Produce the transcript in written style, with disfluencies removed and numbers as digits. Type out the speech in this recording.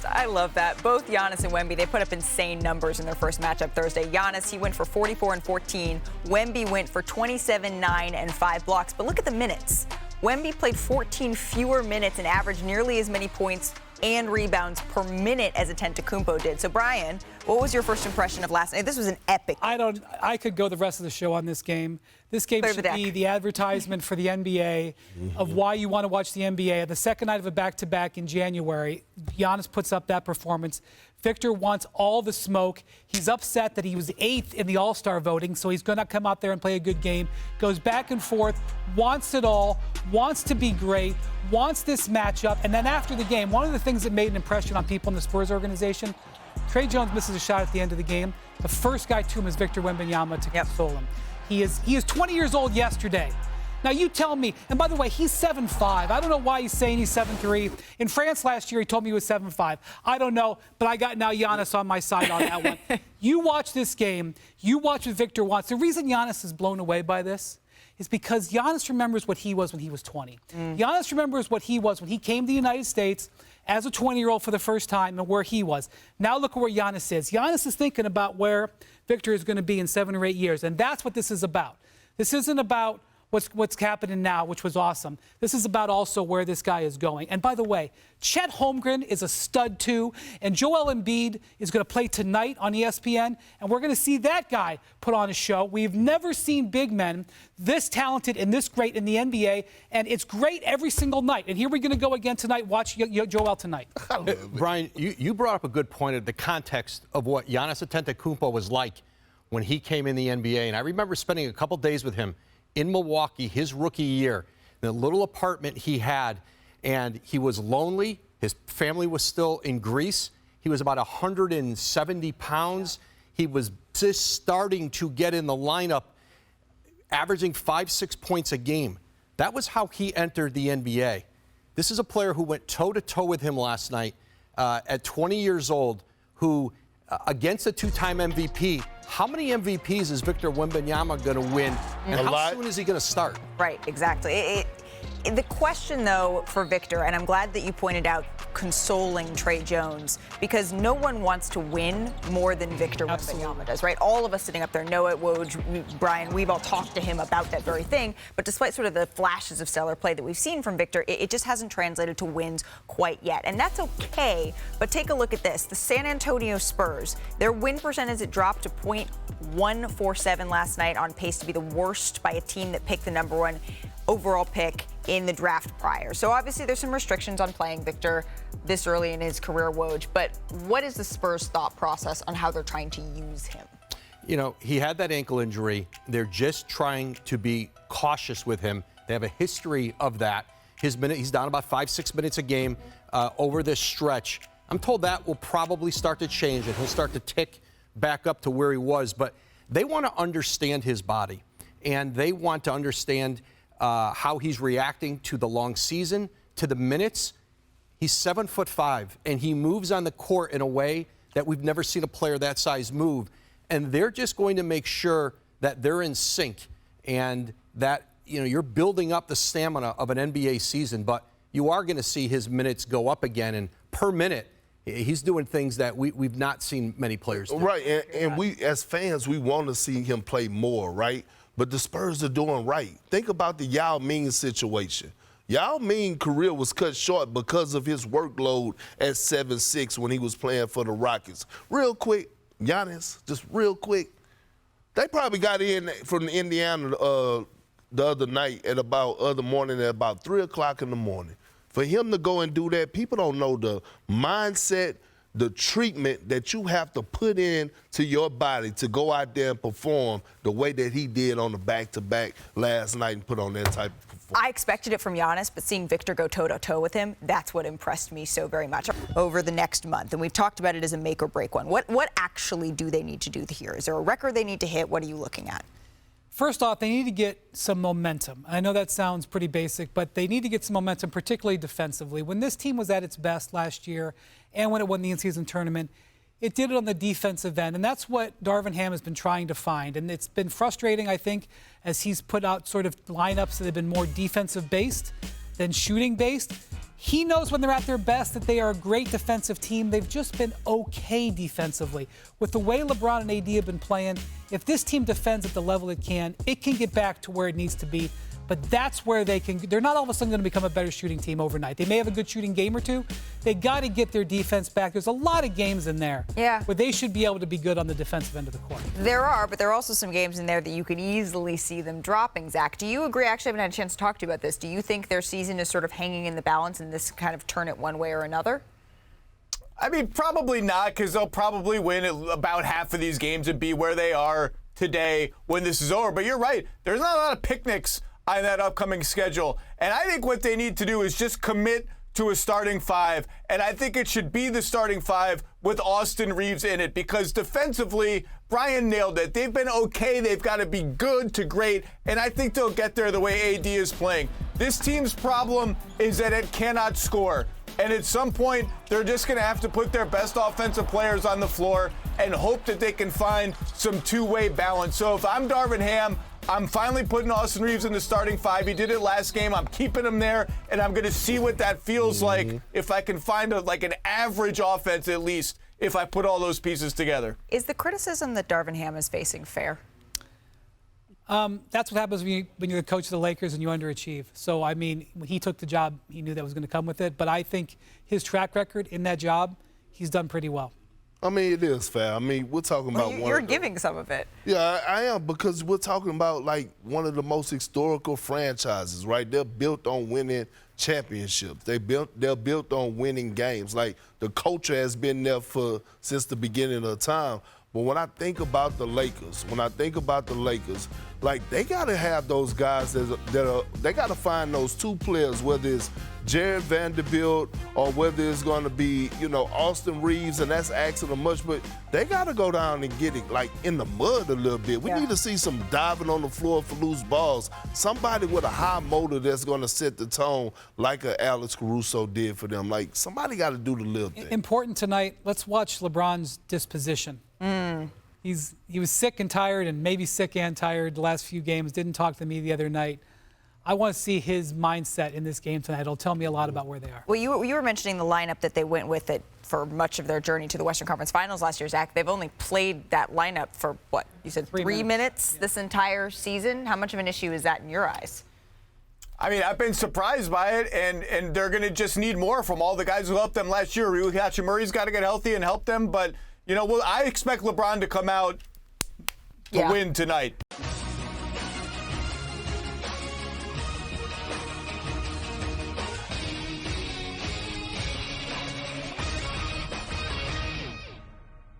I love that. Both Giannis and Wemby, they put up insane numbers in their first matchup Thursday. Giannis, he went for 44 and 14. Wemby went for 27, 9, and 5 blocks. But look at the minutes. Wemby played 14 fewer minutes and averaged nearly as many points and rebounds per minute as Antetokunmpo did. So, Brian, what was your first impression of last night? This was an epic game. I could go the rest of the show on this game. This game should be the advertisement for the NBA of why you want to watch the NBA. The second night of a back-to-back in January, Giannis puts up that performance. Victor wants all the smoke. He's upset that he was 8th in the All-Star voting, so he's going to come out there and play a good game. Goes back and forth, wants it all, wants to be great, wants this matchup. And then after the game, one of the things that made an impression on people in the Spurs organization, Trey Jones misses a shot at the end of the game. The first guy to him is Victor Wembanyama to console him. He is 20 years old yesterday. Now, you tell me, and by the way, he's 7'5". I don't know why he's saying he's 7'3". In France last year, he told me he was 7'5". I don't know, but I got now Giannis on my side on that one. You watch this game. You watch what Victor wants. The reason Giannis is blown away by this is because Giannis remembers what he was when he was 20. Giannis remembers what he was when he came to the United States as a 20-year-old for the first time and where he was. Now look at where Giannis is. Giannis is thinking about where Victor is going to be in 7 or 8 years, and that's what this is about. This isn't about what's happening now, which was awesome. This is about also where this guy is going. And by the way, Chet Holmgren is a stud too, and Joel Embiid is going to play tonight on ESPN, and we're going to see that guy put on a show. We've never seen big men this talented and this great in the NBA, and it's great every single night. And here we're going to go again tonight. Watch Joel tonight. Brian, you brought up a good point of the context of what Giannis Antetokunmpo was like when he came in the NBA, and I remember spending a couple days with him in Milwaukee, his rookie year, in a little apartment he had, and he was lonely. His family was still in Greece. He was about 170 pounds. He was just starting to get in the lineup, averaging 5-6 points a game. That was how he entered the NBA. This is a player who went toe-to-toe with him last night at 20 years old, who, against a 2-time MVP, how many MVPs is Victor Wembanyama going to win, and how soon is he going to start? Right, exactly. The question, though, for Victor, and I'm glad that you pointed out consoling Trey Jones, because no one wants to win more than Victor Wembanyama does, right? All of us sitting up there, Noah, Woj, Brian, we've all talked to him about that very thing. But despite sort of the flashes of stellar play that we've seen from Victor, it just hasn't translated to wins quite yet. And that's okay, but take a look at this. The San Antonio Spurs, their win percentage, it dropped to .147 last night, on pace to be the worst by a team that picked the #1 overall pick in the draft prior. So obviously there's some restrictions on playing Victor this early in his career, Woj, but what is the Spurs' thought process on how they're trying to use him? You know, he had that ankle injury. They're just trying to be cautious with him. They have a history of that. He's down about 5-6 minutes a game over this stretch. I'm told that will probably start to change and he'll start to tick back up to where he was, but they want to understand his body, and they want to understand how he's reacting to the long season, to the minutes. He's 7'5", and he moves on the court in a way that we've never seen a player that size move. And they're just going to make sure that they're in sync and that, you know, you're building up the stamina of an NBA season, but you are going to see his minutes go up again. And per minute, he's doing things that we've not seen many players do. Right, and we, as fans, we want to see him play more, right? But the Spurs are doing right. Think about the Yao Ming situation. Yao Ming's career was cut short because of his workload at 7'6" when he was playing for the Rockets. Real quick, Giannis, just real quick, they probably got in from Indiana the other morning at about 3 o'clock in the morning. For him to go and do that, people don't know the mindset, the treatment that you have to put in to your body to go out there and perform the way that he did on the back-to-back last night and put on that type of performance. I expected it from Giannis, but seeing Victor go toe-to-toe with him, that's what impressed me so very much over the next month. And we've talked about it as a make-or-break one. What actually do they need to do here? Is there a record they need to hit? What are you looking at? First off, they need to get some momentum. I know that sounds pretty basic, but they need to get some momentum, particularly defensively. When this team was at its best last year and when it won the in-season tournament, it did it on the defensive end, and that's what Darvin Ham has been trying to find. And it's been frustrating, I think, as he's put out sort of lineups that have been more defensive-based than shooting-based. He knows when they're at their best that they are a great defensive team. They've just been okay defensively. With the way LeBron and AD have been playing, if this team defends at the level it can get back to where it needs to be. But that's where they're not all of a sudden going to become a better shooting team overnight. They may have a good shooting game or two. They got to get their defense back. There's a lot of games in there where they should be able to be good on the defensive end of the court. There are, but there are also some games in there that you could easily see them dropping, Zach. Do you agree? Actually, I haven't had a chance to talk to you about this. Do you think their season is sort of hanging in the balance and this kind of turn it one way or another? I mean, probably not, because they'll probably win about half of these games and be where they are today when this is over. But you're right. There's not a lot of picnics on that upcoming schedule. And I think what they need to do is just commit to a starting five. And I think it should be the starting five with Austin Reeves in it, because defensively, Brian nailed it. They've been okay. They've got to be good to great. And I think they'll get there the way AD is playing. This team's problem is that it cannot score. And at some point, they're just going to have to put their best offensive players on the floor and hope that they can find some two-way balance. So if I'm Darvin Ham, I'm finally putting Austin Reeves in the starting five. He did it last game. I'm keeping him there, and I'm going to see what that feels like if I can find an average offense at least if I put all those pieces together. Is the criticism that Darvin Ham is facing fair? That's what happens when you're the coach of the Lakers and you underachieve. So, I mean, when he took the job, he knew that was going to come with it. But I think his track record in that job, he's done pretty well. I mean, it is fair. I mean, we're talking about you're giving some of it. Yeah, I am, because we're talking about, like, one of the most historical franchises, right? They're built on winning championships. They're built on winning games. Like, the culture has been there since the beginning of time. But when I think about the Lakers, like, they got to have those guys they got to find those two players, whether it's Jared Vanderbilt or whether it's going to be, Austin Reeves, and that's asking them much, but they got to go down and get it, like, in the mud a little bit. We need to see some diving on the floor for loose balls. Somebody with a high motor that's going to set the tone like Alex Caruso did for them. Like, somebody got to do the little thing. Important tonight, let's watch LeBron's disposition. He was sick and tired, and maybe sick and tired the last few games. Didn't talk to me the other night. I want to see his mindset in this game tonight. It'll tell me a lot about where they are. Well, you were mentioning the lineup that they went with for much of their journey to the Western Conference Finals last year, Zach. They've only played that lineup for, what, you said 3 minutes this entire season? How much of an issue is that in your eyes? I mean, I've been surprised by it, and they're going to just need more from all the guys who helped them last year. Rui Hachimura's got to get healthy and help them, but I expect LeBron to come out to win tonight.